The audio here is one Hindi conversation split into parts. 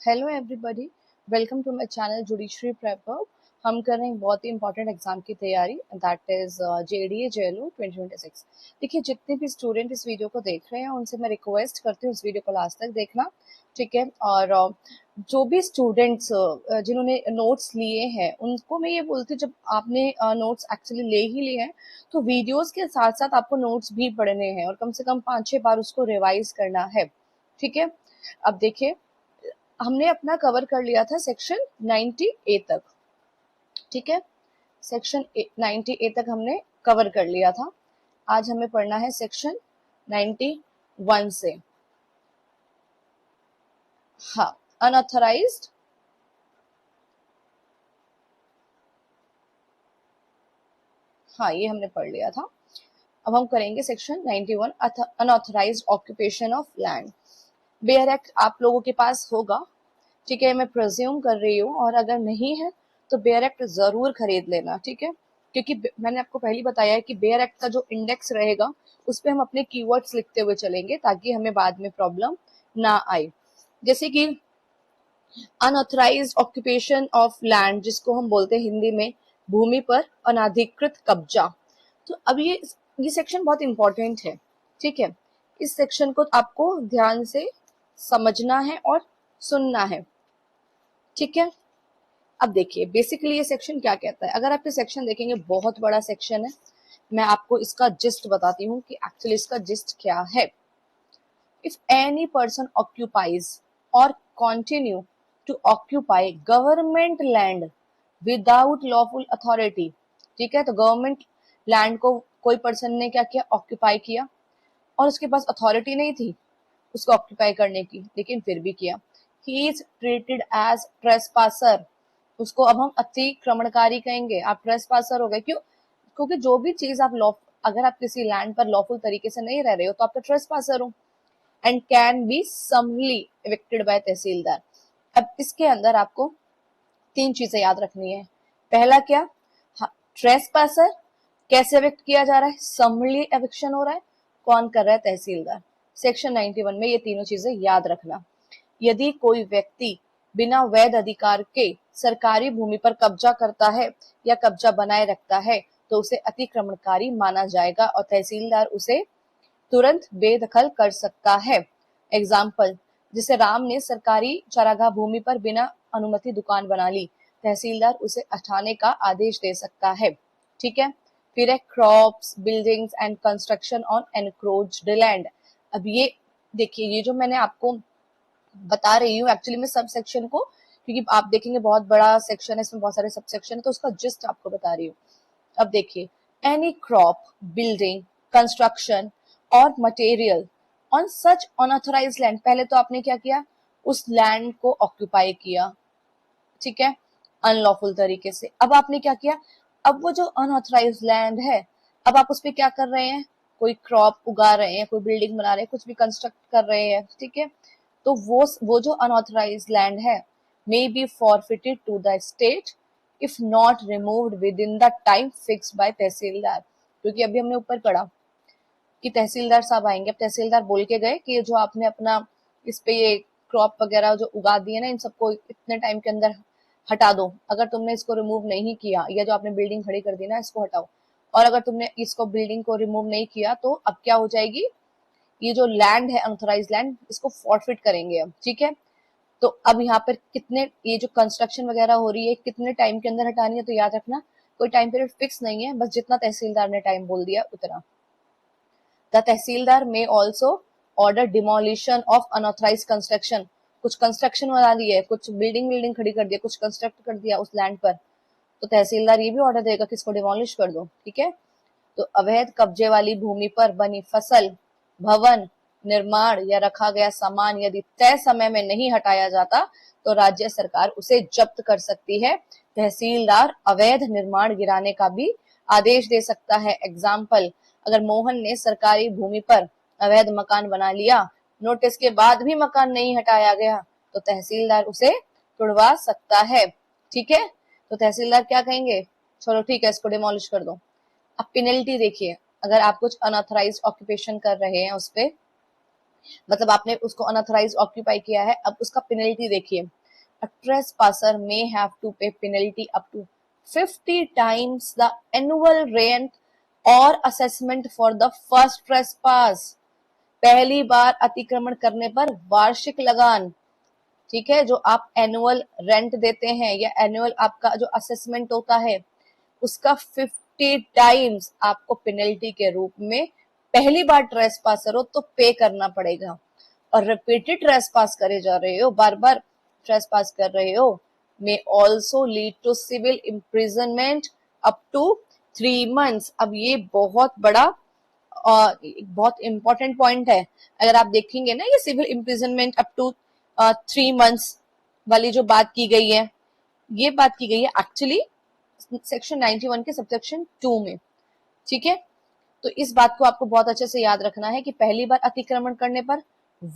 Hello everybody, welcome to my channel judiciary prepare. हम कर रहे हैं बहुत ही इंपॉर्टेंट एग्जाम की तैयारी, दैट इज जेडीए जेएलओ 2026। देखिए, जितने भी स्टूडेंट इस वीडियो को देख रहे हैं उनसे मैं रिक्वेस्ट करती हूँ इस वीडियो को लास्ट तक देखना, ठीक है। और जो भी स्टूडेंट्स जिन्होंने नोट्स लिए हैं उनको मैं ये बोलती हूँ, जब आपने नोट्स एक्चुअली ले ही लिए हैं तो वीडियोस के साथ साथ आपको नोट्स भी पढ़ने हैं और कम से कम 5-6 बार उसको रिवाइज करना है, ठीक है। अब देखिए, हमने अपना कवर कर लिया था सेक्शन 90A तक, ठीक है। सेक्शन 90A तक हमने कवर कर लिया था। आज हमें पढ़ना है सेक्शन 91 से। हाँ, अनऑथराइज्ड, हाँ ये हमने पढ़ लिया था। अब हम करेंगे section 91, unauthorised occupation of land. Bare act आप लोगों के पास होगा, ठीक है, मैं प्रिज्यूम कर रही हूँ, और अगर नहीं है तो बेयर एक्ट जरूर खरीद लेना, ठीक है। क्योंकि मैंने आपको पहले बताया है कि बेयर एक्ट का जो इंडेक्स रहेगा उस पर हम अपने कीवर्ड्स लिखते हुए चलेंगे ताकि हमें बाद में प्रॉब्लम ना आए। जैसे कि अनऑथराइज्ड ऑक्यूपेशन ऑफ लैंड, जिसको हम बोलते हैं हिंदी में भूमि पर अनाधिकृत कब्जा। तो अब ये सेक्शन बहुत इंपॉर्टेंट है, ठीक है। इस सेक्शन को आपको ध्यान से समझना है और सुनना है, ठीक है। अब देखिए, बेसिकली ये सेक्शन क्या कहता है। अगर आप ये सेक्शन देखेंगे, बहुत बड़ा सेक्शन है। मैं आपको इसका जिस्ट बताती हूँ कि एक्चुअली इसका जिस्ट क्या है। इफ एनी पर्सन ऑक्यूपाइज और continue to occupy government land without lawful authority, ठीक है। तो गवर्नमेंट लैंड को कोई पर्सन ने क्या किया, ऑक्यूपाई किया, और उसके पास अथॉरिटी नहीं थी उसको ऑक्यूपाई करने की, लेकिन फिर भी किया। ही इज ट्रीटेड एज ट्रेसपासर, उसको अब हम अतिक्रमणकारी कहेंगे। आप ट्रेसपासर हो गए, क्यों? क्योंकि जो भी चीज आप लॉ, अगर आप किसी लैंड पर लॉफुल तरीके से नहीं रह रहे हो तो आप तो ट्रेसपासर हो। And can be summarily evicted by tehsildar. अब इसके अंदर आपको 3 चीजें याद रखनी है। पहला क्या, ट्रेसपासर कैसे एविक्ट किया जा रहा है, समली एविक्शन हो रहा है, कौन कर रहा है, तहसीलदार। सेक्शन 91 में ये तीनों चीजें याद रखना। यदि कोई व्यक्ति बिना वैध अधिकार के सरकारी भूमि पर कब्जा करता है या कब्जा बनाए रखता है तो उसे अतिक्रमणकारी माना जाएगा और तहसीलदार उसे तुरंत बेदखल कर सकता है। एग्जाम्पल, जैसे राम ने सरकारी चरागाह भूमि पर बिना अनुमति दुकान बना ली, तहसीलदार उसे हटाने का आदेश दे सकता है, ठीक है। फिर है crops, buildings and construction on encroached land. अब ये देखिए, ये जो मैंने आपको बता रही हूँ एक्चुअली मैं सब सेक्शन को, क्योंकि आप देखेंगे बहुत बड़ा सेक्शन है, इसमें बहुत सारे सब सेक्शन है, तो उसका जिस्ट आपको बता रही हूँ। अब देखिए, एनी क्रॉप, बिल्डिंग, कंस्ट्रक्शन और material on such unauthorised land. पहले तो आपने क्या किया, उस लैंड को ऑक्यूपाई किया, ठीक है, अनलॉफुल तरीके से। अब आपने क्या किया, अब वो जो अनऑथराइज्ड लैंड है, अब आप उस पर क्या कर रहे हैं, कोई क्रॉप उगा रहे हैं, कोई बिल्डिंग बना रहे हैं, कुछ भी कंस्ट्रक्ट कर रहे हैं, ठीक है। तो वो जो अनऑथराइज्ड लैंड है may be forfeited to the state if not removed within the time fixed by tehsildar. क्योंकि अभी हमने ऊपर पढ़ा कि तहसीलदार साहब आएंगे। अब तहसीलदार बोल के गए कि ये जो आपने अपना इस पे ये क्रॉप वगैरह जो उगा दिए ना, इन सबको इतने टाइम के अंदर हटा दो। अगर तुमने इसको रिमूव नहीं किया, या जो आपने बिल्डिंग खड़ी कर दी ना, इसको हटाओ। और अगर तुमने इसको बिल्डिंग को रिमूव नहीं किया तो अब क्या हो जाएगी, ये जो लैंड है अनऑथराइज्ड लैंड, इसको फॉरफिट करेंगे अब, ठीक है। तो अब यहाँ पर कितने, ये जो कंस्ट्रक्शन वगैरह हो रही है कितने टाइम के अंदर हटानी है, तो याद रखना कोई टाइम पीरियड फिक्स नहीं है, बस जितना तहसीलदार ने टाइम बोल दिया उतना। The tehsildar may also order demolition of unauthorised construction. कुछ कंस्ट्रक्शन बना दी है, कुछ बिल्डिंग खड़ी कर दिया, कुछ कंस्ट्रक्ट कर दिया उस लैंड पर, तो तहसीलदार ये भी ऑर्डर देगा कि इसको डिमोलिश कर दो, ठीक है। तो अवैध कब्जे वाली भूमि पर बनी फसल, भवन, निर्माण या रखा गया सामान यदि तय समय में नहीं हटाया जाता तो राज्य सरकार उसे जब्त कर सकती है। तहसीलदार अवैध निर्माण गिराने का भी आदेश दे सकता है। एग्जाम्पल, अगर मोहन ने सरकारी भूमि पर अवैध मकान बना लिया, नोटिस के बाद भी मकान नहीं हटाया गया, तो तहसीलदार उसे तुड़वा सकता है, ठीक है। तो तहसीलदार क्या कहेंगे, चलो ठीक है इसको डिमोलिश कर दो। अब पेनल्टी देखिए, अगर आप कुछ अनऑथराइज्ड ऑक्यूपेशन कर रहे हैं उस पे, मतलब आपने उसको अनऑथराइज्ड ऑक्यूपाई किया है, अब उसका पेनल्टी देखिए। a trespasser may have to pay penalty up to 50 times the annual rent or assessment for the first trespass. पहली बार अतिक्रमण करने पर वार्षिक लगान, ठीक है, जो आप एनुअल रेंट देते हैं या एनुअल आपका जो असेसमेंट होता है उसका 50 टाइम्स आपको पेनल्टी के रूप में पहली बार ट्रेसपासर हो तो पे करना पड़ेगा। और रिपीटेड ट्रेसपास करे जा रहे हो, बार बार ट्रेसपास कर रहे हो, may also lead to civil imprisonment up to 3 months। अब ये बहुत बड़ा बहुत इंपॉर्टेंट पॉइंट है। अगर आप देखेंगे ना, ये civil imprisonment up to 3 months वाली जो बात की गई है, ये बात की गई है एक्चुअली सेक्शन 91 के सबसेक्शन 2 में, ठीक है। तो इस बात को आपको बहुत अच्छे से याद रखना है कि पहली बार अतिक्रमण करने पर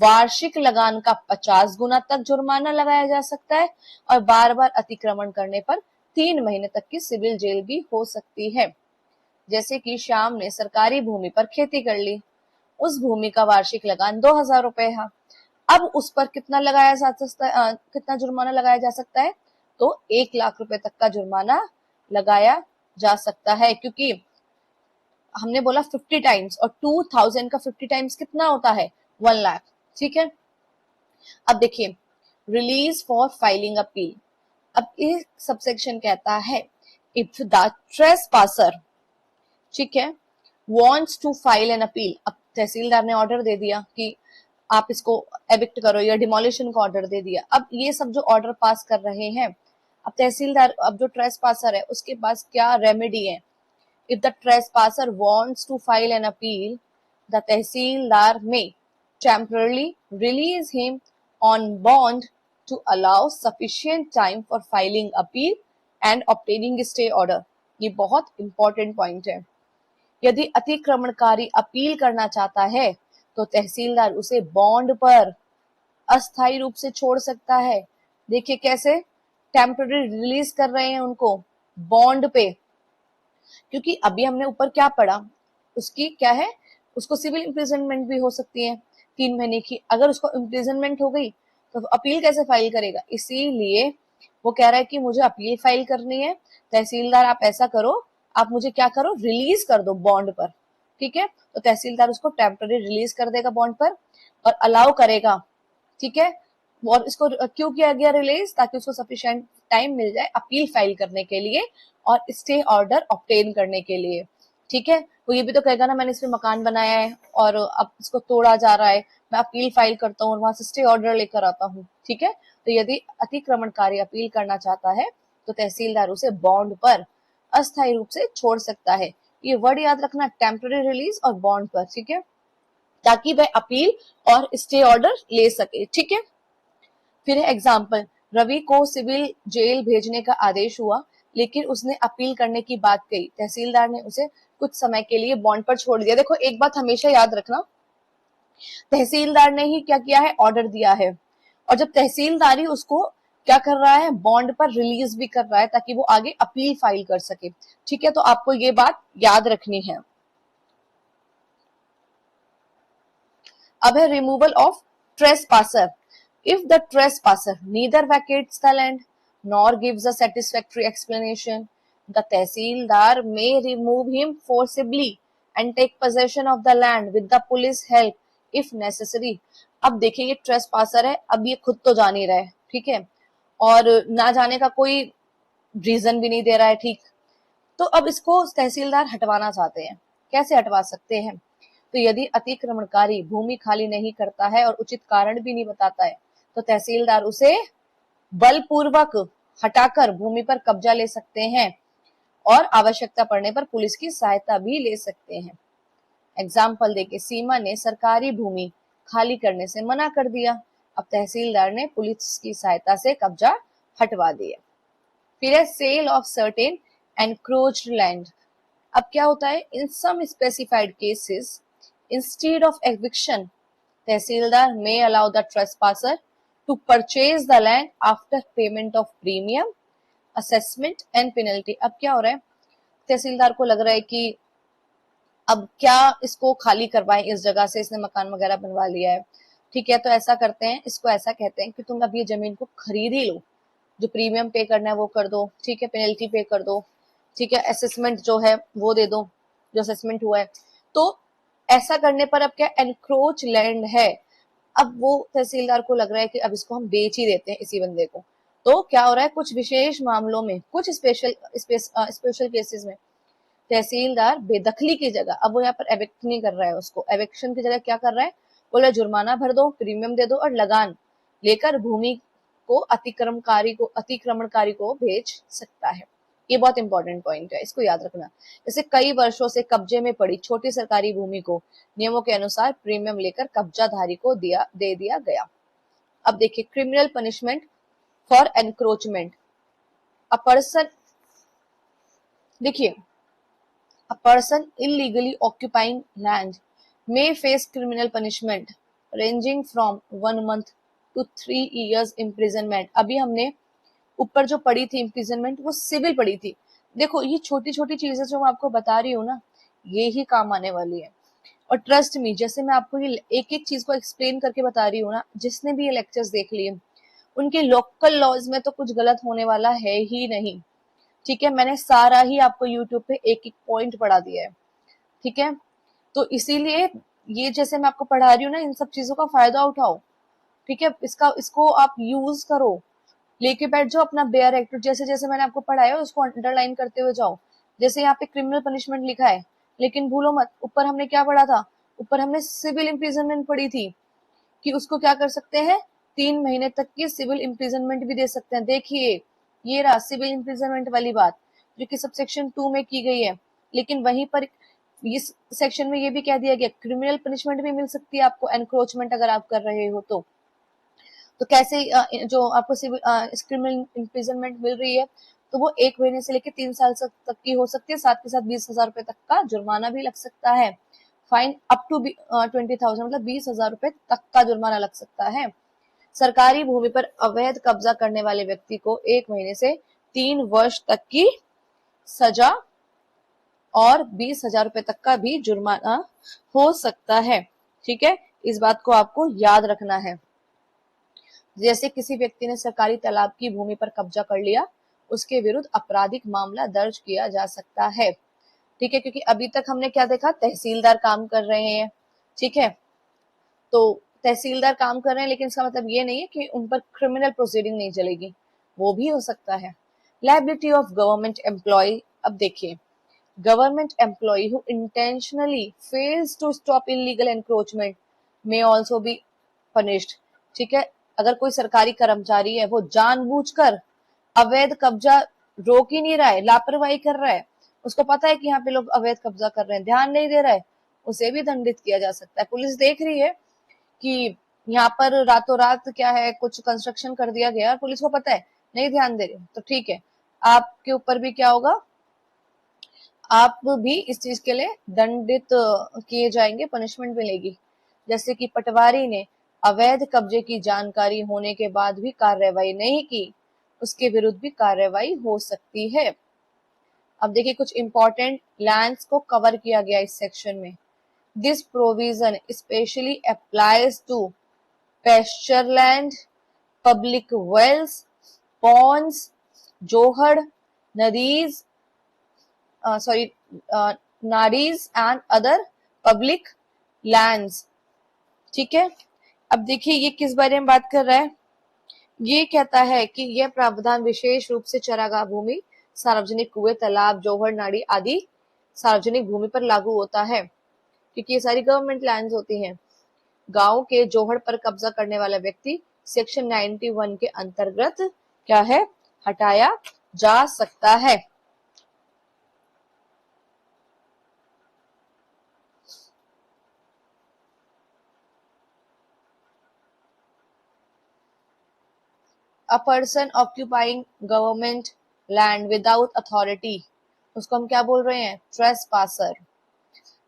वार्षिक लगान का 50 गुना तक जुर्माना लगाया जा सकता है और बार बार अतिक्रमण करने पर 3 महीने तक की सिविल जेल भी हो सकती है। जैसे कि श्याम ने सरकारी भूमि पर खेती कर ली, उस भूमि का वार्षिक लगान 2000 रुपए है। अब उस पर कितना लगाया जा सकता है, कितना जुर्माना लगाया जा सकता है? तो 1 लाख रुपए तक का जुर्माना लगाया जा सकता है, क्योंकि हमने बोला 50 टाइम्स और 2000 का 50 टाइम्स कितना होता है? 1 लाख, ठीक है। अब देखिए, रिलीज फॉर फाइलिंग अपील। अब ये सबसेक्शन कहता है इफ द ट्रेसपासर, ठीक है, wants to file an appeal। अब तहसीलदार ने ऑर्डर दे दिया कि आप इसको एविक्ट करो या डिमोलिशन का ऑर्डर दे दिया। अब ये सब जो ऑर्डर पास कर रहे हैं, अब तहसीलदार, अब जो ट्रेसपासर है उसके पास क्या रेमेडी है? If the trespasser wants to file an appeal, the tehsildar may temporarily release him on bond to allow sufficient time for filing appeal and obtaining stay order। ये बहुत इंपॉर्टेंट पॉइंट है। यदि अतिक्रमणकारी अपील करना चाहता है तो तहसीलदार उसे बॉन्ड पर अस्थायी रूप से छोड़ सकता है। देखिए कैसे टेम्पररी रिलीज कर रहे हैं उनको बॉन्ड पे, क्योंकि अभी हमने ऊपर क्या पढ़ा, उसकी क्या है, उसको सिविल इम्प्रिजनमेंट भी हो सकती है 3 महीने की। अगर उसको इम्प्रिजनमेंट हो गई तो अपील कैसे फाइल करेगा? इसीलिए वो कह रहा है कि मुझे अपील फाइल करनी है, तहसीलदार आप ऐसा करो, आप मुझे क्या करो, रिलीज कर दो बॉन्ड पर, ठीक है। तो तहसीलदार उसको टेम्पररी रिलीज कर देगा बॉन्ड पर और अलाउ करेगा, ठीक है। और इसको क्यों किया गया रिलीज? ताकि उसको सफिशिएंट टाइम मिल जाए अपील फाइल करने के लिए और स्टे ऑर्डर ऑब्टेन करने के लिए, ठीक है। वो ये भी तो कहेगा ना, मैंने इसमें मकान बनाया है और अब इसको तोड़ा जा रहा है, मैं अपील फाइल करता हूँ और वहां से स्टे ऑर्डर लेकर आता हूँ, ठीक है। तो यदि अतिक्रमणकारी अपील करना चाहता है तो तहसीलदार उसे बॉन्ड पर अस्थायी रूप से छोड़ सकता है। ये वर्ड याद रखना, टेम्पररी रिलीज और बॉन्ड पर, ठीक है, ताकि वह अपील और स्टे ऑर्डर ले सके, ठीक है। फिर है एग्जाम्पल, रवि को सिविल जेल भेजने का आदेश हुआ लेकिन उसने अपील करने की बात कही, तहसीलदार ने उसे कुछ समय के लिए बॉन्ड पर छोड़ दिया। देखो एक बात हमेशा याद रखना, तहसीलदार ने ही क्या किया है, ऑर्डर दिया है, और जब तहसीलदार ही उसको क्या कर रहा है, बॉन्ड पर रिलीज भी कर रहा है ताकि वो आगे अपील फाइल कर सके, ठीक है। तो आपको ये बात याद रखनी है। अब है removal of trespasser. If the trespasser neither vacates the land nor gives a satisfactory explanation, the tehsildar may remove him forcibly and take possession of the land with the police help if necessary। अब देखिए ये ट्रेसपासर है, अब ये खुद तो जा नहीं रहा है, ठीक है, और ना जाने का कोई रीजन भी नहीं दे रहा है, ठीक। तो अब इसको तहसीलदार हटवाना चाहते हैं। कैसे हटवा सकते हैं? तो यदि अतिक्रमणकारी भूमि खाली नहीं करता है और उचित कारण भी नहीं बताता है तो तहसीलदार उसे बलपूर्वक हटाकर भूमि पर कब्जा ले सकते हैं और आवश्यकता पड़ने पर पुलिस की सहायता भी ले सकते हैं। एग्जाम्पल देके, सीमा ने सरकारी भूमि खाली करने से मना कर दिया, अब तहसीलदार ने पुलिस की सहायता से कब्जा हटवा दिया। फिर है sale of certain encroached land. अब क्या होता है, in some specified cases instead of eviction tehsildar may allow the trespasser to purchase the land after payment of premium, assessment and penalty। अब क्या हो रहा है, तहसीलदार को लग रहा है कि अब क्या इसको खाली करवाएं, इस जगह से इसने मकान वगैरह बनवा लिया है, ठीक है। तो ऐसा करते हैं, इसको ऐसा कहते हैं कि तुम अब ये जमीन को खरीद ही लो, जो प्रीमियम पे करना है वो कर दो, ठीक है, पेनल्टी पे कर दो, ठीक है, असेसमेंट जो है वो दे दो, जो असेसमेंट हुआ है। तो ऐसा करने पर अब क्या एनक्रोच लैंड है, अब वो तहसीलदार को लग रहा है कि अब इसको हम बेच ही देते हैं इसी बंदे को। तो क्या हो रहा है, कुछ विशेष मामलों में, कुछ स्पेशल केसेस में तहसीलदार बेदखली की जगह, अब वो यहाँ पर एविक्ट नहीं कर रहा है उसको, एविक्शन की जगह क्या कर रहा है, बोला जुर्माना भर दो, प्रीमियम दे दो और लगान लेकर भूमि को अतिक्रमणकारी को भेज सकता है। ये बहुत इंपॉर्टेंट पॉइंट है, इसको याद रखना। जैसे कई वर्षों से कब्जे में पड़ी छोटी सरकारी भूमि को नियमों के अनुसार प्रीमियम लेकर कब्जाधारी को दे दिया गया। अब देखिए criminal punishment for encroachment. A person, देखिए a person illegally occupying land may face criminal punishment ranging from 1 month to 3 years imprisonment। अभी हमने ऊपर जो पढ़ी थी imprisonment वो सिविल पढ़ी थी। देखो ये छोटी छोटी चीजें जो मैं आपको बता रही हूँ ना, ये ही काम आने वाली है। और ट्रस्ट मी, जैसे मैं आपको ये एक एक चीज को एक्सप्लेन करके बता रही हूँ ना, जिसने भी ये लेक्चर्स देख लिए उनके लोकल लॉज में तो कुछ गलत होने वाला है ही नहीं, ठीक है। मैंने सारा ही आपको यूट्यूब पे एक एक पॉइंट पढ़ा दिया है, ठीक है। तो इसीलिए ये जैसे मैं आपको पढ़ा रही हूँ ना, इन सब चीजों का फायदा उठाओ, ठीक है। इसको आप यूज करो, लेके बैठ जाओ अपना बेयर एक्ट, जैसे जैसे मैंने आपको पढ़ाया उसको अंडरलाइन करते हुए जाओ। जैसे यहाँ पे क्रिमिनल पनिशमेंट लिखा है, लेकिन भूलो मत ऊपर हमने क्या पढ़ा था, ऊपर हमने सिविल इम्प्रिजनमेंट पढ़ी थी कि उसको क्या कर सकते हैं, 3 महीने तक की सिविल इम्प्रिजनमेंट भी दे सकते हैं। देखिए ये रहा सिविल इम्प्रिजनमेंट वाली बात जो कि सबसेक्शन 2 में की गई है, लेकिन वहीं पर इस सेक्शन में ये भी कह दिया गया क्रिमिनल पनिशमेंट भी मिल सकती है आपको एनक्रोचमेंट अगर आप कर रहे हो तो कैसे जो आपको सिविल क्रिमिनल इम्प्रिजनमेंट मिल रही है तो वो 1 महीने से लेकर 3 साल तक की हो सकती है, साथ के साथ 20,000 रुपए तक का जुर्माना भी लग सकता है। फाइन अप टू 20,000 मतलब 20,000 रुपए तक का जुर्माना लग सकता है। सरकारी भूमि पर अवैध कब्जा करने वाले व्यक्ति को 1 महीने से 3 वर्ष तक की सजा और 20,000 रुपए तक का भी जुर्माना हो सकता है, ठीक है। इस बात को आपको याद रखना है। जैसे किसी व्यक्ति ने सरकारी तालाब की भूमि पर कब्जा कर लिया, उसके विरुद्ध आपराधिक मामला दर्ज किया जा सकता है, ठीक है। क्योंकि अभी तक हमने क्या देखा, तहसीलदार काम कर रहे हैं, ठीक है। तो तहसीलदार काम कर रहे हैं, लेकिन इसका मतलब ये नहीं है कि उन पर क्रिमिनल प्रोसीडिंग नहीं चलेगी, वो भी हो सकता है। Liability of government employee. अब देखिए government employee who intentionally fails to stop illegal encroachment may also be punished, ठीक है। अगर कोई सरकारी कर्मचारी है वो जानबूझकर अवैध कब्जा रोक ही नहीं रहा है, लापरवाही कर रहा है, उसको पता है कि यहाँ पे लोग अवैध कब्जा कर रहे हैं, ध्यान नहीं दे रहा है, उसे भी दंडित किया जा सकता है। पुलिस देख रही है कि यहाँ पर रातों रात क्या है कुछ कंस्ट्रक्शन कर दिया गया, पुलिस को पता है नहीं ध्यान दे रही, तो ठीक है आपके ऊपर भी क्या होगा, आप भी इस चीज के लिए दंडित किए जाएंगे, पनिशमेंट मिलेगी। जैसे कि पटवारी ने अवैध कब्जे की जानकारी होने के बाद भी कार्रवाई नहीं की, उसके विरुद्ध भी कार्रवाई हो सकती है। अब देखिए कुछ इंपॉर्टेंट लैंड्स को कवर किया गया इस सेक्शन में। This provision specially applies to pasture land, public wells, ponds, जोहड़, नदीज नारीज एंड अदर पब्लिक लैंड्स, ठीक है। अब देखिए ये किस बारे में बात कर रहा है, ये कहता है कि यह प्रावधान विशेष रूप से चरागाह भूमि, सार्वजनिक कुएं, तालाब, जोहड़, नाड़ी आदि सार्वजनिक भूमि पर लागू होता है, क्योंकि ये सारी गवर्नमेंट लैंड्स होती हैं। गांव के जोहड़ पर कब्जा करने वाला व्यक्ति सेक्शन 91 के अंतर्गत क्या है, हटाया जा सकता है। A person occupying government land without authority, उसको हम क्या बोल रहे हैं, ट्रेसपासर।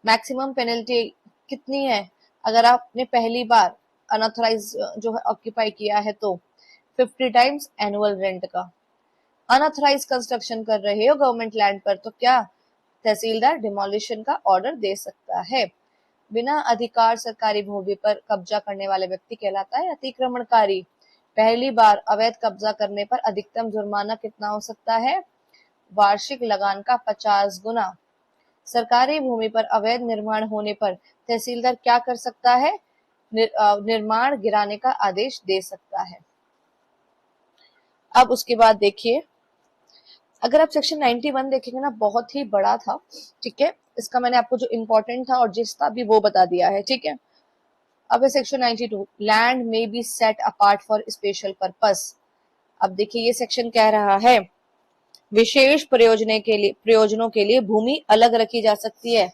मैक्सिमम पेनल्टी कितनी है, अगर आपने पहली बार अनऑथराइज जो है ऑक्यूपाई किया है तो 50 टाइम्स एनुअल रेंट का। अनऑथराइज कंस्ट्रक्शन कर रहे हो गवर्नमेंट लैंड पर तो क्या तहसीलदार डिमोलिशन का ऑर्डर दे सकता है। बिना अधिकार सरकारी भूमि पर कब्जा करने वाले व्यक्ति कहलाता है अतिक्रमणकारी। पहली बार अवैध कब्जा करने पर अधिकतम जुर्माना कितना हो सकता है? वार्षिक लगान का 50 गुना। सरकारी भूमि पर अवैध निर्माण होने पर तहसीलदार क्या कर सकता है? निर्माण गिराने का आदेश दे सकता है। अब उसके बाद देखिए, अगर आप सेक्शन 91 देखेंगे ना, बहुत ही बड़ा था, ठीक है। इसका मैंने आपको जो इम्पोर्टेंट था और जिस था अभी वो बता दिया है, ठीक है। अब है section 92, land may be set apart for special purpose. अब देखिए ये सेक्शन कह रहा है विशेष प्रयोजनों के लिए भूमि अलग रखी जा सकती है,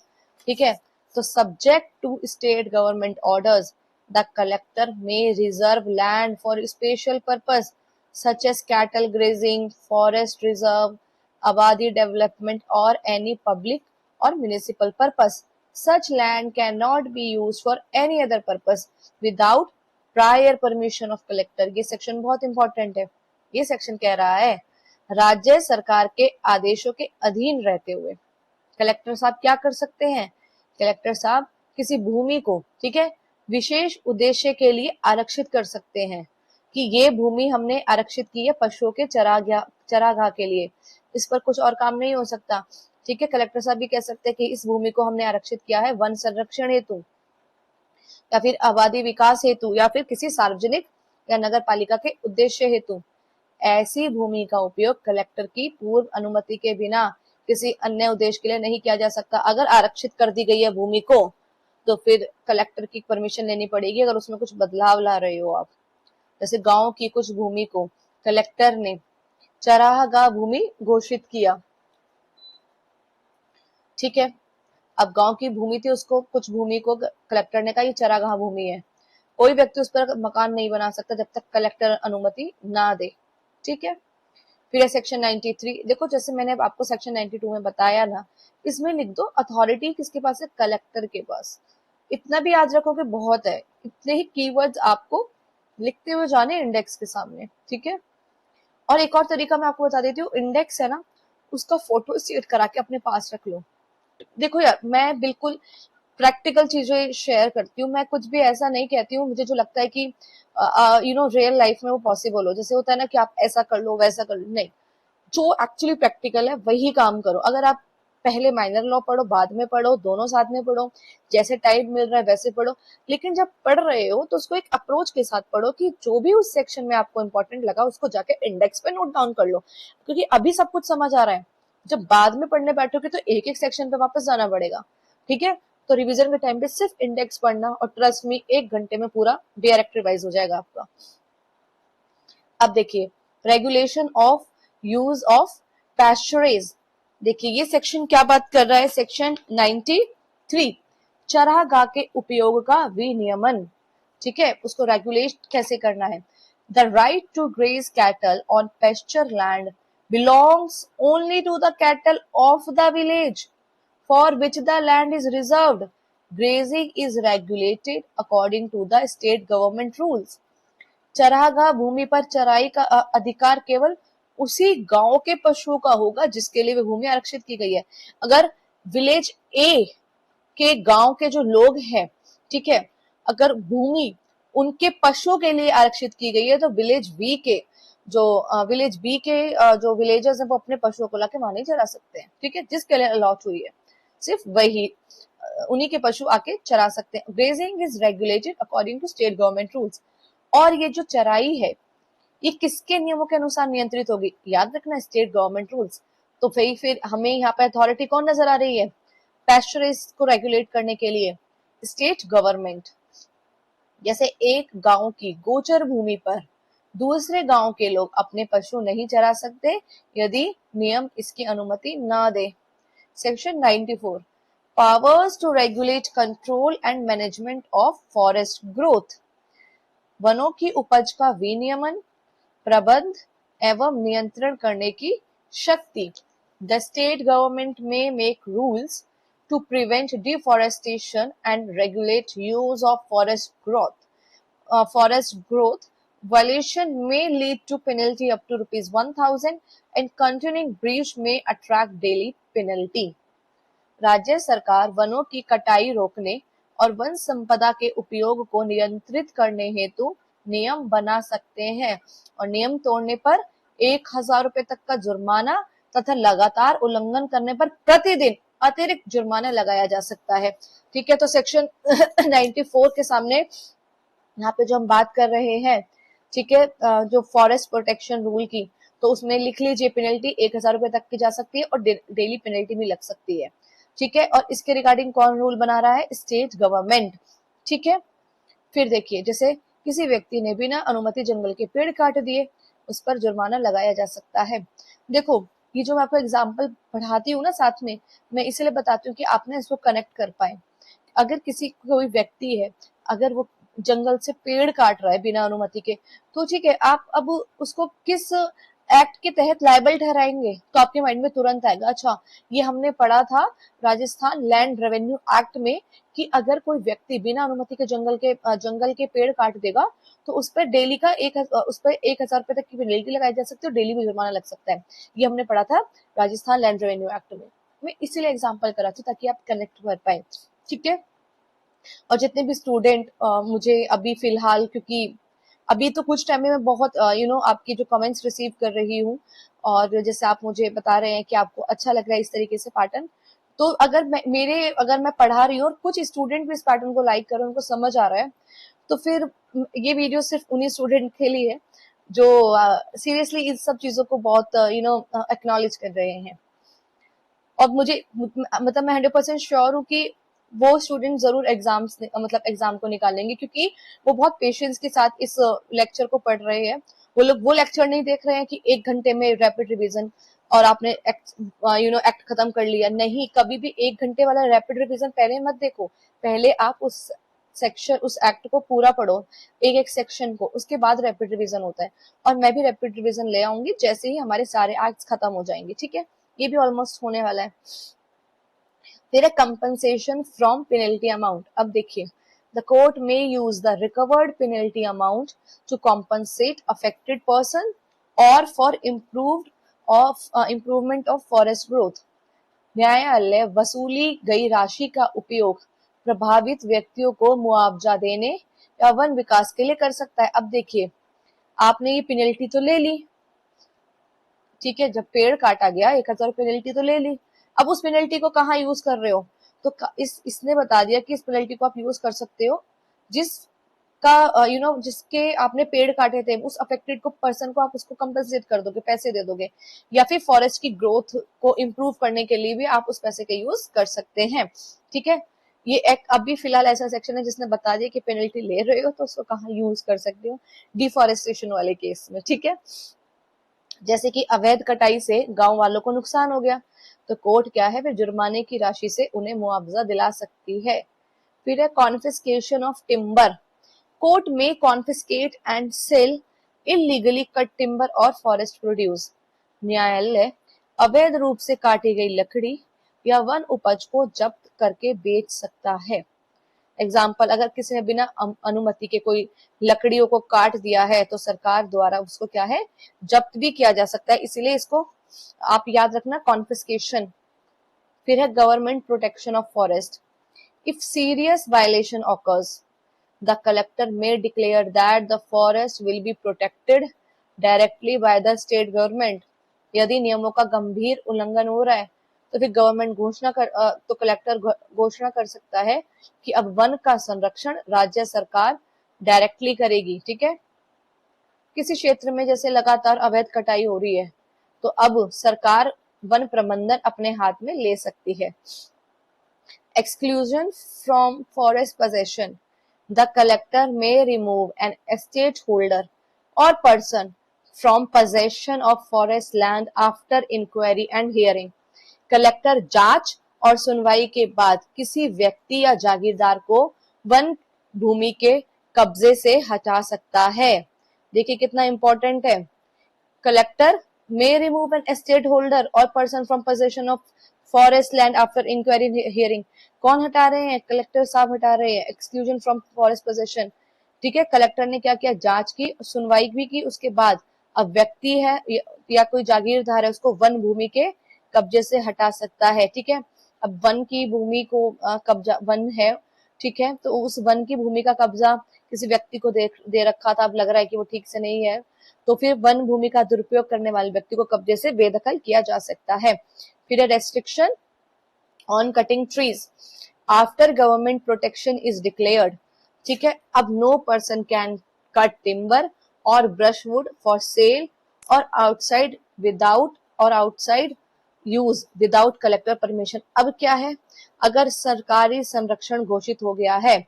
ठीक है। तो subject to state government orders the collector may reserve land for special purpose such as cattle grazing, forest reserve, abadi development or any public or municipal purpose. Such land cannot be used for any other purpose without prior permission of collector. ये सेक्शन बहुत इंपॉर्टेंट है। ये सेक्शन कह रहा है राज्य सरकार के आदेशों के अधीन रहते हुए कलेक्टर साहब क्या कर सकते हैं? कलेक्टर साहब किसी भूमि को, ठीक है, विशेष उद्देश्य के लिए आरक्षित कर सकते हैं कि ये भूमि हमने आरक्षित की है पशुओं के चरागाह के लिए, इस पर कुछ और काम नहीं हो सकता, ठीक है। कलेक्टर साहब भी कह सकते हैं कि इस भूमि को हमने आरक्षित किया है वन संरक्षण हेतु या फिर आबादी विकास हेतु या फिर किसी सार्वजनिक या नगर पालिका के उद्देश्य हेतु। ऐसी भूमि का उपयोग कलेक्टर की पूर्व अनुमति के बिना किसी अन्य उद्देश्य के लिए नहीं किया जा सकता। अगर आरक्षित कर दी गई है भूमि को तो फिर कलेक्टर की परमिशन लेनी पड़ेगी अगर उसमें कुछ बदलाव ला रहे हो आप। जैसे गांव की कुछ भूमि को कलेक्टर ने चरागाह भूमि घोषित किया, ठीक है। अब गांव की भूमि थी, उसको कुछ भूमि को कलेक्टर ने कहा ये चरागाह भूमि है, कोई व्यक्ति उस पर मकान नहीं बना सकता जब तक कलेक्टर अनुमति ना दे, ठीक है। फिर है सेक्शन 93। देखो जैसे मैंने आपको सेक्शन 92 में बताया ना, इसमें लिख दो अथॉरिटी किसके पास है? कलेक्टर के पास। इतना भी याद रखो कि बहुत है, इतने ही कीवर्ड्स आपको लिखते हुए जाने इंडेक्स के सामने, ठीक है। और एक और तरीका मैं आपको बता देती हूँ, इंडेक्स है ना, उसका फोटो स्टेट करा के अपने पास रख लो। देखो यार, मैं बिल्कुल प्रैक्टिकल चीजें शेयर करती हूँ, मैं कुछ भी ऐसा नहीं कहती हूँ मुझे जो लगता है कि रियल लाइफ में वो पॉसिबल हो। जैसे होता है ना कि आप ऐसा कर लो वैसा कर लो, नहीं, जो एक्चुअली प्रैक्टिकल है वही काम करो। अगर आप पहले माइनर लॉ पढ़ो, बाद में पढ़ो, दोनों साथ में पढ़ो, जैसे टाइम मिल रहा है वैसे पढ़ो, लेकिन जब पढ़ रहे हो तो उसको एक अप्रोच के साथ पढ़ो कि जो भी उस सेक्शन में आपको इंपॉर्टेंट लगा उसको जाके इंडेक्स पे नोट डाउन कर लो, क्योंकि अभी सब कुछ समझ आ रहा है, जब बाद में पढ़ने बैठोगे तो एक एक सेक्शन पे वापस जाना पड़ेगा, ठीक है। तो रिवीजन के टाइम पे सिर्फ इंडेक्स पढ़ना और ट्रस्ट मी 1 घंटे में पूरा BR रिवाइज हो जाएगा आपका। अब देखिए रेगुलेशन ऑफ यूज ऑफ पैस्चरेज। देखिए ये सेक्शन क्या बात कर रहा है? सेक्शन 93 चरागाह के उपयोग का विनियमन, ठीक है, उसको रेगुलेट कैसे करना है। The right to graze cattle on pasture land belongs only to the cattle of the village for which the land is reserved. Grazing is regulated according to the state government rules. चरागाह भूमि पर चराई का अधिकार केवल उसी गांव के पशुओं का होगा जिसके लिए वह भूमि आरक्षित की गई है। अगर विलेज ए के गांव के जो लोग हैं, ठीक है, अगर भूमि उनके पशुओं के लिए आरक्षित की गई है तो विलेज बी के जो विलेजर्स हैं वो अपने पशुओं को लाके वहां नहीं चरा सकते हैं, ठीक है। जिसके लिए अलॉट हुई है सिर्फ वही उन्हीं के पशु आके चरा सकते हैं। Grazing is regulated according to state government rules. और ये जो चराई है ये किसके नियमों के अनुसार नियंत्रित होगी? याद रखना, स्टेट गवर्नमेंट रूल्स। तो फिर हमें यहाँ पे अथॉरिटी कौन नजर आ रही है पैस्चरेज को रेगुलेट करने के लिए? State government. जैसे एक गांव की गोचर भूमि पर दूसरे गांव के लोग अपने पशु नहीं चरा सकते यदि नियम इसकी अनुमति ना दे। Section 94 powers to regulate control and management of forest growth. वनों की उपज का विनियमन, प्रबंध एवं नियंत्रण करने की शक्ति। The state government may make rules to prevent deforestation and regulate use of forest growth. Violation may lead to penalty up to ₹1,000 and continuing breach may attract daily penalty. राज्य सरकार वनों की कटाई रोकने और वन संपदा के उपयोग को नियंत्रित करने हेतु नियम बना सकते हैं और नियम तोड़ने पर 1,000 रुपए तक का जुर्माना तथा लगातार उल्लंघन करने पर प्रतिदिन अतिरिक्त जुर्माना लगाया जा सकता है। ठीक है, तो सेक्शन 94 के सामने यहाँ पे जो हम बात कर रहे हैं, ठीक है, जो फॉरेस्ट प्रोटेक्शन रूल की, तो उसमें लिख लीजिए पेनल्टी 1,000 रुपए तक की जा सकती है और डेली पेनल्टी भी लग सकती है। ठीक है, और इसके रिगार्डिंग कौन रूल बना रहा है? State government. ठीक है, फिर देखिए, जैसे किसी व्यक्ति ने बिना अनुमति जंगल के पेड़ काट दिए, उस पर जुर्माना लगाया जा सकता है। देखो, ये जो मैं आपको एग्जाम्पल पढ़ाती हूँ ना साथ में, मैं इसलिए बताती हूँ कि आप ना इसको कनेक्ट कर पाए। अगर किसी कोई व्यक्ति है, अगर वो जंगल से पेड़ काट रहा है बिना अनुमति के, तो ठीक है, आप अब उसको किस एक्ट के तहत लायबल ठहराएंगे? तो आपके माइंड में तुरंत आएगा, अच्छा ये हमने पढ़ा था राजस्थान लैंड रेवेन्यू एक्ट में कि अगर कोई व्यक्ति बिना अनुमति के जंगल के पेड़ काट देगा तो उस पर डेली का उस पर 1,000 रुपए तक की पेनल्टी लगाई जा सकती है और डेली भी जुर्माना लग सकता है। ये हमने पढ़ा था राजस्थान लैंड रेवेन्यू एक्ट में। मैं इसीलिए एग्जाम्पल कराती हूँ ताकि आप कनेक्ट कर पाए। ठीक है, और जितने भी स्टूडेंट मुझे अभी फिलहाल, क्योंकि अभी तो कुछ टाइम में मैं बहुत आपकी जो कमेंट्स रिसीव कर रही हूँ, और जैसे आप मुझे बता रहे हैं कि आपको अच्छा लग रहा है इस तरीके से पैटर्न, तो अगर मैं पढ़ा रही हूँ और कुछ स्टूडेंट भी इस पैटर्न को लाइक कर रहे हैं, उनको समझ आ रहा है, तो फिर ये वीडियो सिर्फ उन्हीं स्टूडेंट के लिए है जो सीरियसली इस सब चीजों को बहुत एक्नॉलेज कर रहे हैं। और मुझे मतलब मैं 100% श्योर हूँ कि वो स्टूडेंट जरूर एग्जाम को निकालेंगे, क्योंकि वो बहुत पेशेंस के साथ इस लेक्चर को पढ़ रहे हैं। वो लोग वो लेक्चर नहीं देख रहे हैं कि 1 घंटे में रैपिड रिवीजन और आपने एक्ट खत्म कर लिया। नहीं, कभी भी 1 घंटे वाला रैपिड रिवीजन पहले मत देखो। पहले आप उस एक्ट को पूरा पढ़ो, एक एक सेक्शन को, उसके बाद रैपिड रिवीजन होता है। और मैं भी रैपिड रिवीजन ले आऊंगी जैसे ही हमारे सारे एक्ट्स खत्म हो जाएंगे। ठीक है, ये भी ऑलमोस्ट होने वाला है। फिर है कंपनसेशन फ्रॉम पेनल्टी अमाउंट। अब देखिए, the court may use the recovered penalty amount to compensate affected person और for improvement of forest growth. न्यायालय वसूली गई राशि का उपयोग प्रभावित व्यक्तियों को मुआवजा देने या वन विकास के लिए कर सकता है। अब देखिए, आपने ये पेनल्टी तो ले ली, ठीक है, जब पेड़ काटा गया 1,000 पेनल्टी तो ले ली। अब उस पेनल्टी को कहाँ यूज कर रहे हो? तो इसने बता दिया कि इस पेनल्टी को आप यूज कर सकते हो जिसके आपने पेड़ काटे थे, उस अफेक्टेड पर्सन को आप उसको कंपनसेट कर दोगे, पैसे दे दोगे, या फिर फॉरेस्ट की ग्रोथ को इम्प्रूव करने के लिए भी आप उस पैसे का यूज कर सकते हैं। ठीक है, ये एक अभी फिलहाल ऐसा सेक्शन है जिसने बता दिया कि पेनल्टी ले रहे हो तो उसको कहाँ यूज कर सकते हो, डिफॉरेस्टेशन वाले केस में। ठीक है, जैसे कि अवैध कटाई से गांव वालों को नुकसान हो गया, तो कोर्ट क्या है, फिर जुर्माने की राशि से उन्हें मुआवजा दिला सकती है। फिर है confiscation of timber. Court may confiscate and sell illegally cut timber और फॉरेस्ट प्रोड्यूस। न्यायालय अवैध रूप से काटी गई लकड़ी या वन उपज को जब्त करके बेच सकता है। एग्जाम्पल, अगर किसी ने बिना अनुमति के कोई लकड़ियों को काट दिया है तो सरकार द्वारा उसको क्या है, जब्त भी किया जा सकता है। इसीलिए इसको आप याद रखना, कॉन्फिस्केशन। फिर है government protection of forest. If serious violation occurs, the collector may declare that the forest will be protected directly by the state government। यदि नियमों का गंभीर उल्लंघन हो रहा है तो फिर तो कलेक्टर घोषणा कर सकता है कि अब वन का संरक्षण राज्य सरकार डायरेक्टली करेगी। ठीक है, किसी क्षेत्र में जैसे लगातार अवैध कटाई हो रही है तो अब सरकार वन प्रबंधन अपने हाथ में ले सकती है। Exclusion from forest possession. The collector may remove an estate holder or person from possession of forest land after inquiry and hearing। Collector जांच और सुनवाई के बाद किसी व्यक्ति या जागीरदार को वन भूमि के कब्जे से हटा सकता है। देखिए कितना इंपॉर्टेंट है। Collector may remove an estate holder or person from possession of forest land after inquiry hearing। कौन हटा रहे हैं? कलेक्टर साहब हटा रहे हैं। Exclusion from forest possession. ठीक है, कलेक्टर ने क्या किया, जांच की, सुनवाई भी की, उसके बाद अब व्यक्ति है या कोई जागीरदार है उसको वन भूमि के कब्जे से हटा सकता है। ठीक है, अब वन की भूमि को कब्जा वन है ठीक है, तो उस वन की भूमि का कब्जा किसी व्यक्ति को दे रखा था, अब लग रहा है कि वो ठीक से नहीं है, तो फिर वन भूमि का दुरुपयोग करने वाले व्यक्ति को कब्जे से बेदखल किया जा सकता है। फिर restriction on cutting trees after government protection is declared. ठीक है, अब no person can cut timber और ब्रशवुड फॉर सेल और outside use without collector permission. अब क्या है, अगर सरकारी संरक्षण घोषित हो गया है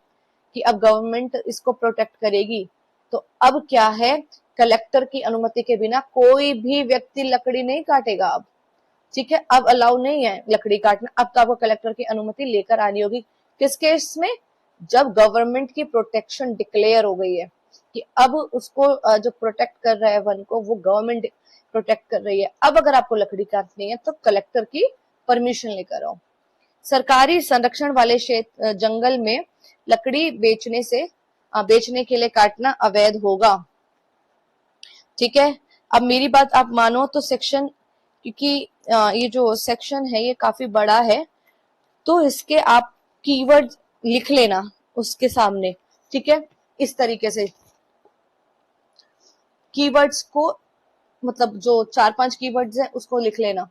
कि अब गवर्नमेंट इसको प्रोटेक्ट करेगी, तो अब क्या है, कलेक्टर की अनुमति के बिना कोई भी व्यक्ति लकड़ी नहीं काटेगा अब। ठीक है, अब अलाउ नहीं है लकड़ी काटना, अब तो आपको कलेक्टर की अनुमति लेकर आनी होगी। किस केस में, जब गवर्नमेंट की प्रोटेक्शन डिक्लेयर हो गई है कि अब उसको जो प्रोटेक्ट कर रहा है वन को, वो गवर्नमेंट प्रोटेक्ट कर रही है, अब अगर आपको लकड़ी काटनी है तो कलेक्टर की परमिशन लेकर आओ। सरकारी संरक्षण वाले क्षेत्र जंगल में लकड़ी बेचने के लिए काटना अवैध होगा। ठीक है, अब मेरी बात आप मानो तो सेक्शन, क्योंकि ये जो सेक्शन है ये काफी बड़ा है, तो इसके आप कीवर्ड लिख लेना उसके सामने। ठीक है, इस तरीके से कीवर्ड्स को, मतलब जो 4-5 कीवर्ड्स है उसको लिख लेना।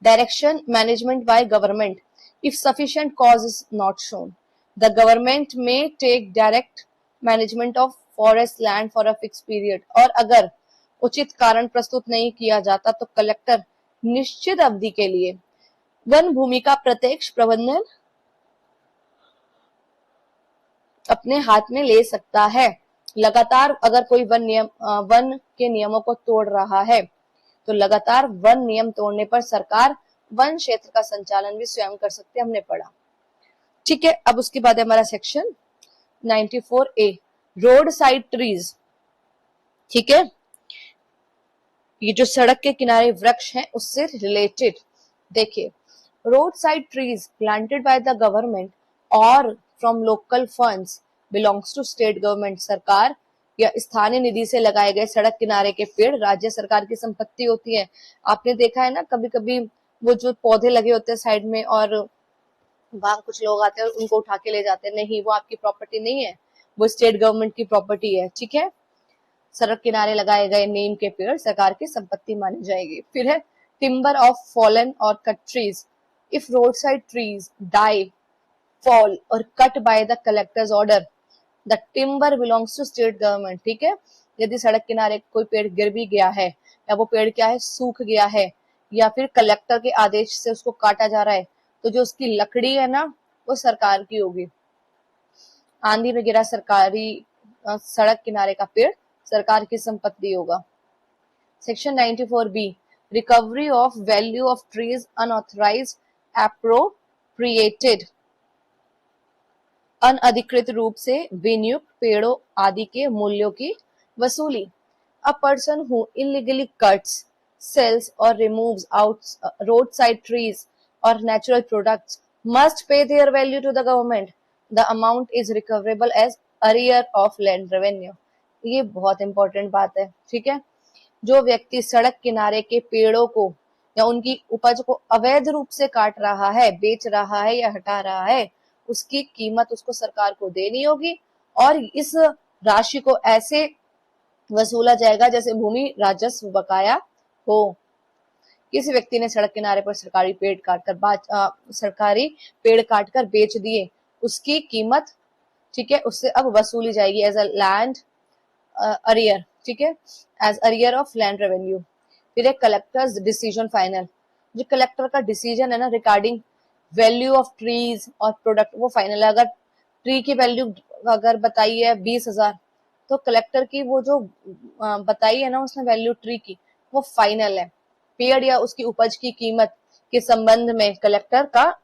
Direction management by government if sufficient cause is not shown, the government may take direct management of forest land for a fix period. और अगर उचित कारण प्रस्तुत नहीं किया जाता तो कलेक्टर निश्चित अवधि के लिए वन भूमि का प्रत्यक्ष प्रबंधन अपने हाथ में ले सकता है। लगातार अगर कोई वन के नियमों को तोड़ रहा है तो लगातार वन नियम तोड़ने पर सरकार वन क्षेत्र का संचालन भी स्वयं कर सकती है, हमने पढ़ा। ठीक है, अब उसके बाद हमारा section 94A road side trees. ठीक है, ये जो सड़क के किनारे वृक्ष हैं उससे रिलेटेड देखिए, road side trees planted by the government और from local funds belongs to state government. सरकार या स्थानीय निधि से लगाए गए सड़क किनारे के पेड़ राज्य सरकार की संपत्ति होती है। आपने देखा है ना, कभी कभी वो जो पौधे लगे होते हैं साइड में और वहां कुछ लोग आते हैं और उनको उठा के ले जाते हैं, नहीं वो आपकी प्रॉपर्टी नहीं है, वो स्टेट गवर्नमेंट की प्रॉपर्टी है। ठीक है, सड़क किनारे लगाए गए नीम के पेड़ सरकार की संपत्ति मानी जाएगी। फिर है टिम्बर ऑफ फॉलन और cut trees if road side trees die fall और cut by the collector's order the timber belongs to state government. ठीक है, यदि सड़क किनारे कोई पेड़ गिर भी गया है या वो पेड़ क्या है सूख गया है या फिर कलेक्टर के आदेश से उसको काटा जा रहा है, तो जो उसकी लकड़ी है ना वो सरकार की होगी। आंधी में गिरा सरकारी सड़क किनारे का पेड़ सरकार की संपत्ति होगा। Section 94B recovery of value of trees unauthorised appropriated अनअधिकृत रूप से विनियुक्त पेड़ों आदि के मूल्यों की वसूली। A person who illegally cuts sells or removes out roadside trees or natural products must pay their value to the government. The amount is recoverable as arrear of land revenue. ये बहुत इंपॉर्टेंट बात है। ठीक है, जो व्यक्ति सड़क किनारे के पेड़ों को या उनकी उपज को अवैध रूप से काट रहा है, बेच रहा है या हटा रहा है, उसकी कीमत उसको सरकार को देनी होगी और इस राशि को ऐसे वसूला जाएगा जैसे भूमि राजस्व बकाया हो। किसी व्यक्ति ने सड़क किनारे पर सरकारी पेड़ काटकर बेच दिए, उसकी कीमत, ठीक है, उससे अब वसूली जाएगी एज अ लैंड अरियर। ठीक है, as arrear of land revenue. फिर एक कलेक्टर्स डिसीजन फाइनल, जो कलेक्टर का डिसीजन है ना रिगार्डिंग वैल्यू ऑफ ट्रीज और प्रोडक्ट, वो फाइनल है। अगर ट्री की वैल्यू अगर बताई है 20,000, तो कलेक्टर की वो जो बताई है ना उसने वैल्यू ट्री की, वो फाइनल है। पेड़ या उसकी उपज की कीमत के संबंध में कलेक्टर का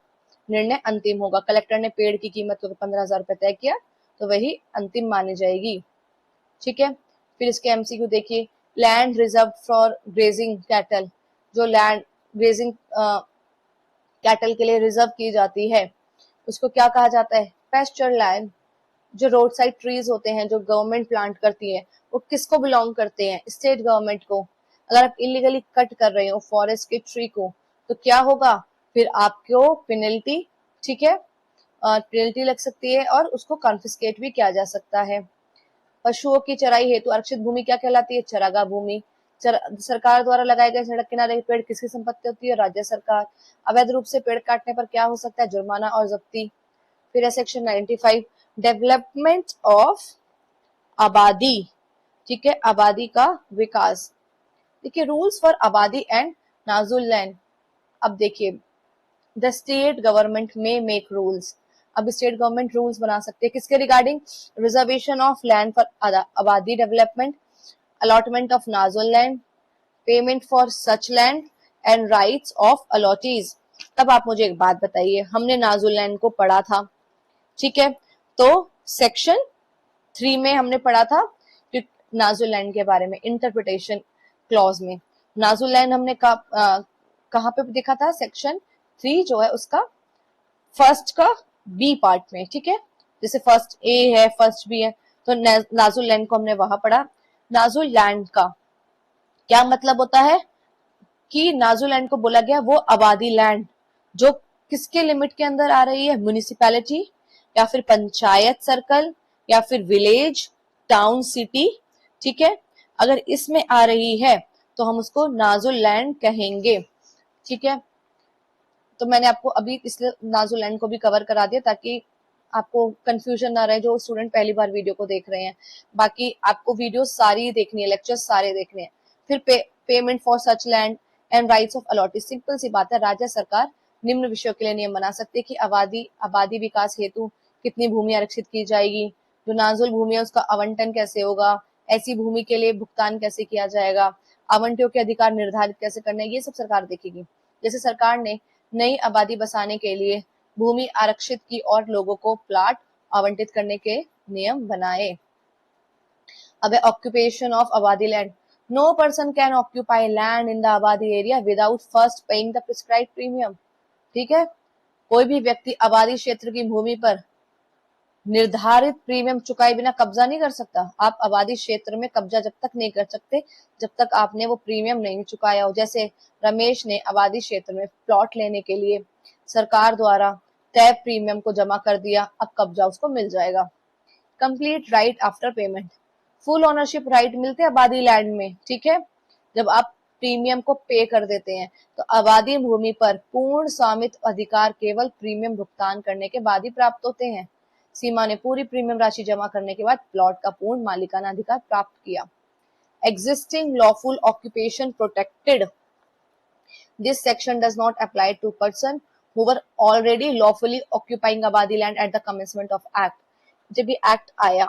निर्णय अंतिम होगा। कलेक्टर ने पेड़ की कीमत को 15,000 रुपए तय किया तो वही अंतिम मानी जाएगी। ठीक है, फिर इसके एमसीक्यू देखिए। Land reserve for grazing cattle, जो लैंड ग्रेजिंग कैटल के लिए रिजर्व की जाती है उसको क्या कहा जाता है, पेस्चर लैंड। जो रोड साइड ट्रीज होते हैं जो गवर्नमेंट प्लांट करती है वो किसको बिलोंग करते हैं, स्टेट गवर्नमेंट को। अगर आप इलीगली कट कर रहे हो फॉरेस्ट के ट्री को तो क्या होगा, फिर आपको पेनल्टी, ठीक है, पेनल्टी लग सकती है और उसको कॉन्फिस्केट भी किया जा सकता है। पशुओं की चराई हेतु आरक्षित भूमि क्या कहलाती है? चरागाह भूमि। सरकार द्वारा लगाए गए सड़क किनारे के पेड़ किसकी संपत्ति होती है? राज्य सरकार। अवैध रूप से पेड़ काटने पर क्या हो सकता है? जुर्माना और जब्ती। फिर है सेक्शन 95, डेवलपमेंट ऑफ आबादी। ठीक है, आबादी का विकास। देखिए, rules for abadi and nazul land. अब देखिए, the state government may make rules. अब स्टेट गवर्नमेंट रूल्स बना सकते हैं किसके regarding? Reservation of land for abadi development, allotment of nazul land, payment for such land and rights of allottees. तब आप मुझे एक बात बताइए, हमने नाजुल लैंड को पढ़ा था, ठीक है, तो सेक्शन 3 में हमने पढ़ा था नाजुल लैंड के बारे में, इंटरप्रिटेशन क्लॉज में। नाजुल लैंड हमने कहाँ पे देखा था? सेक्शन 3 जो है उसका फर्स्ट का बी पार्ट में, ठीक है, जैसे फर्स्ट ए है, फर्स्ट बी है, तो नाजुल लैंड को हमने वहां पढ़ा। नाजुल लैंड का क्या मतलब होता है कि नाजुल लैंड को बोला गया वो आबादी लैंड जो किसके लिमिट के अंदर आ रही है? म्युनिसिपैलिटी या फिर पंचायत सर्कल या फिर विलेज, टाउन, सिटी, ठीक है, अगर इसमें आ रही है तो हम उसको नाजुल लैंड कहेंगे, ठीक है। तो मैंने आपको अभी इसलिए नाजुल लैंड को भी कवर करा दिया ताकि आपको कंफ्यूजन ना रहे जो स्टूडेंट पहली बार वीडियो को देख रहे हैं। बाकी आपको वीडियो सारी देखनी है, लेक्चर्स सारे देखने हैं। फिर payment for such land and rights of allotted. Simple सी बात है, राज्य सरकार निम्न विषयों के लिए नियम बना सकती है कि आबादी विकास हेतु कितनी भूमि आरक्षित की जाएगी, जो नाजुल भूमि है उसका आवंटन कैसे होगा, ऐसी भूमि के लिए भुगतान कैसे किया जाएगा, आवंटियों के अधिकार निर्धारित कैसे करने, ये सब सरकार देखेगी। जैसे सरकार ने नई आबादी बसाने के लिए भूमि आरक्षित की और लोगों को प्लाट आवंटित करने के नियम बनाए। अब occupation of abadi land. No person can occupy land in the abadi area without first paying the prescribed premium. ठीक है, कोई भी व्यक्ति आबादी क्षेत्र की भूमि पर निर्धारित प्रीमियम चुकाए बिना कब्जा नहीं कर सकता। आप आबादी क्षेत्र में कब्जा जब तक नहीं कर सकते जब तक आपने वो प्रीमियम नहीं चुकाया हो। जैसे रमेश ने आबादी क्षेत्र में प्लॉट लेने के लिए सरकार द्वारा तय प्रीमियम को जमा कर दिया, अब कब्जा उसको मिल जाएगा। Complete right after payment. Full ownership right मिलते हैं आबादी लैंड में, ठीक है, जब आप प्रीमियम को पे कर देते हैं तो आबादी भूमि पर पूर्ण स्वामित्व अधिकार केवल प्रीमियम भुगतान करने के बाद ही प्राप्त होते हैं। सीमा ने पूरी प्रीमियम राशि जमा करने के बाद प्लॉट का पूर्ण मालिकाना अधिकार प्राप्त किया। Existing lawful occupation protected. This section does not apply to person who were already lawfully occupying abadi land at the commencement of act। जब ये एक्ट आया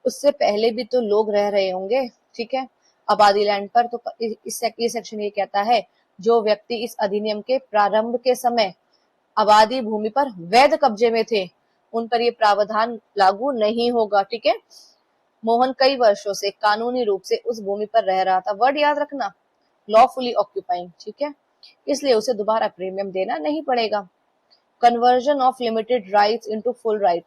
उससे पहले भी तो लोग रह रहे होंगे, ठीक है, आबादी लैंड पर। तो ये सेक्शन ये कहता है जो व्यक्ति इस अधिनियम के प्रारंभ के समय आबादी भूमि पर वैध कब्जे में थे उन पर यह प्रावधान लागू नहीं होगा, ठीक है। मोहन कई वर्षों से कानूनी रूप से उस भूमि पर रह रहा था, वर्ड याद रखना, लॉफुली ऑक्यूपाइंग, ठीक है, इसलिए उसे दोबारा प्रीमियम देना नहीं पड़ेगा। Conversion of limited rights into full right.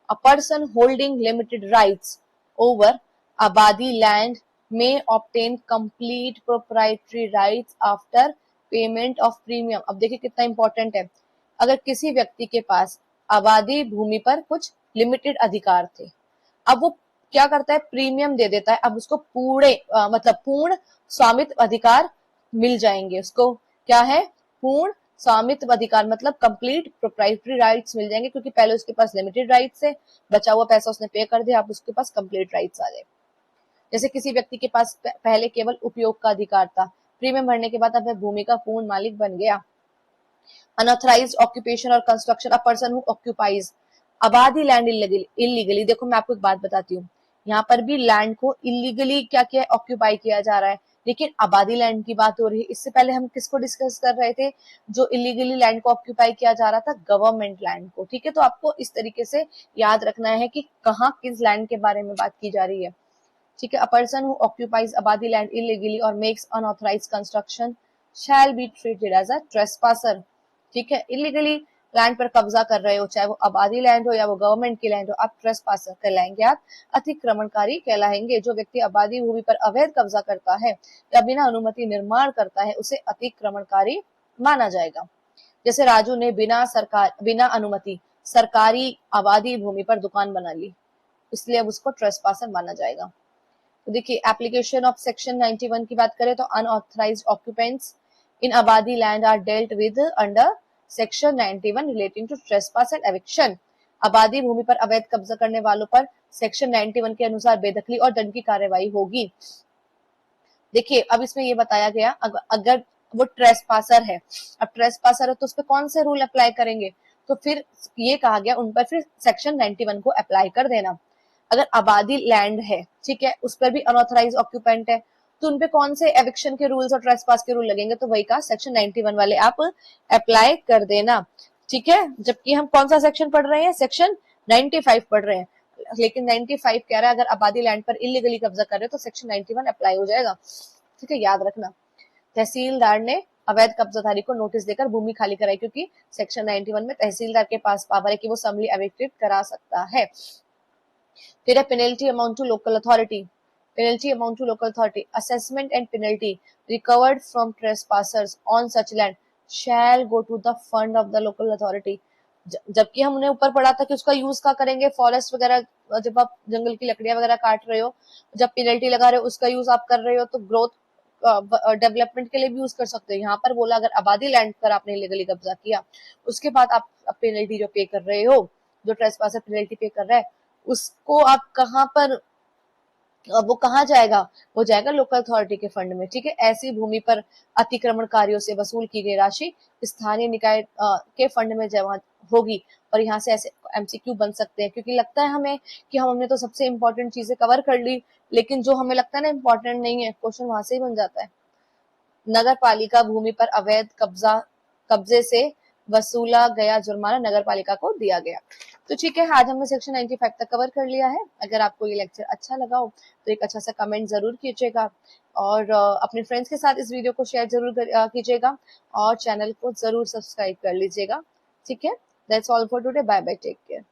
A person holding limited rights over आबादी लैंड में obtain complete proprietary rights after payment of premium. अब देखिए कितना इंपॉर्टेंट है, अगर किसी व्यक्ति के पास आबादी भूमि पर कुछ लिमिटेड अधिकार थे, अब वो क्या करता है, प्रीमियम दे देता है, अब उसको पूर्ण स्वामित्व अधिकार मिल जाएंगे। उसको क्या है, पूर्ण स्वामित्व अधिकार, मतलब कंप्लीट प्रोप्राइटरी राइट्स मिल जाएंगे, क्योंकि पहले उसके पास लिमिटेड राइट्स है, बचा हुआ पैसा उसने पे कर दिया, अब उसके पास कंप्लीट राइट्स आ जाए। जैसे किसी व्यक्ति के पास पहले केवल उपयोग का अधिकार था, प्रीमियम भरने के बाद अब वह भूमि का पूर्ण मालिक बन गया। अनऑथराइज्ड ऑक्यूपेशन और construction. A person who occupies abadi land illegally. देखो मैं आपको एक बात बताती हूँ, यहाँ पर भी लैंड को इलीगली क्या किया, ऑक्यूपाई किया जा रहा है, लेकिन आबादी लैंड की बात हो रही है। इससे पहले हम किसको डिस्कस कर रहे थे, जो इलीगली लैंड को ऑक्यूपाई किया जा रहा था, गवर्नमेंट लैंड को, ठीक है। तो आपको इस तरीके से याद रखना है कि कहाँ किस लैंड के बारे में बात की जा रही है, ठीक है। A person who occupies abadi land illegally और makes unauthorised construction shall be treated as a trespasser, ठीक है। इलीगली लैंड पर कब्जा कर रहे हो, चाहे वो आबादी लैंड हो या वो गवर्नमेंट की लैंड हो, आप ट्रेसपासर कहलाएंगे, आप अतिक्रमणकारी कहलाएंगे। जो व्यक्ति आबादी भूमि पर अवैध कब्जा करता है या बिना अनुमति निर्माण करता है उसे अतिक्रमणकारी माना जाएगा। जैसे राजू ने बिना अनुमति सरकारी आबादी भूमि पर दुकान बना ली, इसलिए अब उसको ट्रेसपासर माना जाएगा। तो देखिए एप्लीकेशन ऑफ सेक्शन 91 की बात करें तो अनऑथराइज्ड ऑक्यूपेंट्स इन आबादी land are dealt with under section 91 relating to trespass and eviction. आबादी भूमि पर अवैध कब्जा करने वालों पर सेक्शन 91 के अनुसार बेदखली और दंड की कार्रवाई होगी। देखिए अब इसमें ये बताया गया अगर वो ट्रेसपासर है, अब ट्रेसपासर है तो उस पर कौन से रूल अप्लाई करेंगे, तो फिर ये कहा गया उन पर फिर सेक्शन 91 को अप्लाई कर देना। अगर आबादी लैंड है, ठीक है, उस पर भी अनऑथराइज ऑक्यूपेंट है, तो उनपे कौन से एविक्शन के रूल्स और ट्रेसपास के रूल लगेंगे, तो वही का सेक्शन 91 वाले आप अप्लाई कर देना, ठीक है। जबकि हम कौन सा सेक्शन पढ़ रहे हैं, सेक्शन 95 पढ़ रहे हैं, लेकिन 95 कह रहा है अगर आबादी लैंड पर इलीगली कब्जा कर रहे हो तो सेक्शन 91 अप्लाई हो जाएगा, ठीक है, याद रखना। तहसीलदार ने अवैध कब्जाधारी को नोटिस देकर भूमि खाली कराई, क्योंकि सेक्शन 91 में तहसीलदार के पास पावर है कि वो समली एविक्टेड करा सकता है। फिर है penalty amount to local authority. Penalty amount to local authority. Assessment and penalty recovered from trespassers on such land shall go to the fund of the local authority. जबकि हमने ऊपर पढ़ा था कि उसका यूज क्या करेंगे, फॉरेस्ट वगैरह, जब आप जंगल की लकड़ियां वगैरह काट रहे हो, जब पेनल्टी लगा रहे हो उसका यूज आप कर रहे हो, तो ग्रोथ डेवलपमेंट के लिए भी यूज कर सकते हो। यहाँ पर बोला अगर आबादी लैंड पर आपने इलीगली कब्जा किया, उसके बाद आप पेनल्टी जो पे कर रहे हो, जो ट्रेसपासर पेनल्टी पे कर रहा है, उसको आप कहाँ पर, वो कहाँ जाएगा, वो जाएगा लोकल अथॉरिटी के फंड में, ठीक है। ऐसी भूमि पर अतिक्रमणकारियों से वसूल की गई राशि स्थानीय निकाय के फंड में जमा होगी। और यहाँ से ऐसे एमसीक्यू बन सकते हैं, क्योंकि लगता है हमें कि हमने तो सबसे इंपॉर्टेंट चीजें कवर कर ली, लेकिन जो हमें लगता है ना इंपॉर्टेंट नहीं है, क्वेश्चन वहां से ही बन जाता है। नगर पालिका भूमि पर अवैध कब्जे से वसूला गया जुर्माना नगर पालिका को दिया गया। तो ठीक है, आज हमने सेक्शन 95 तक कवर कर लिया है। अगर आपको ये लेक्चर अच्छा लगा हो तो एक अच्छा सा कमेंट जरूर कीजिएगा, और अपने फ्रेंड्स के साथ इस वीडियो को शेयर जरूर कीजिएगा, और चैनल को जरूर सब्सक्राइब कर लीजिएगा, ठीक है। That's all for today, bye bye, take care.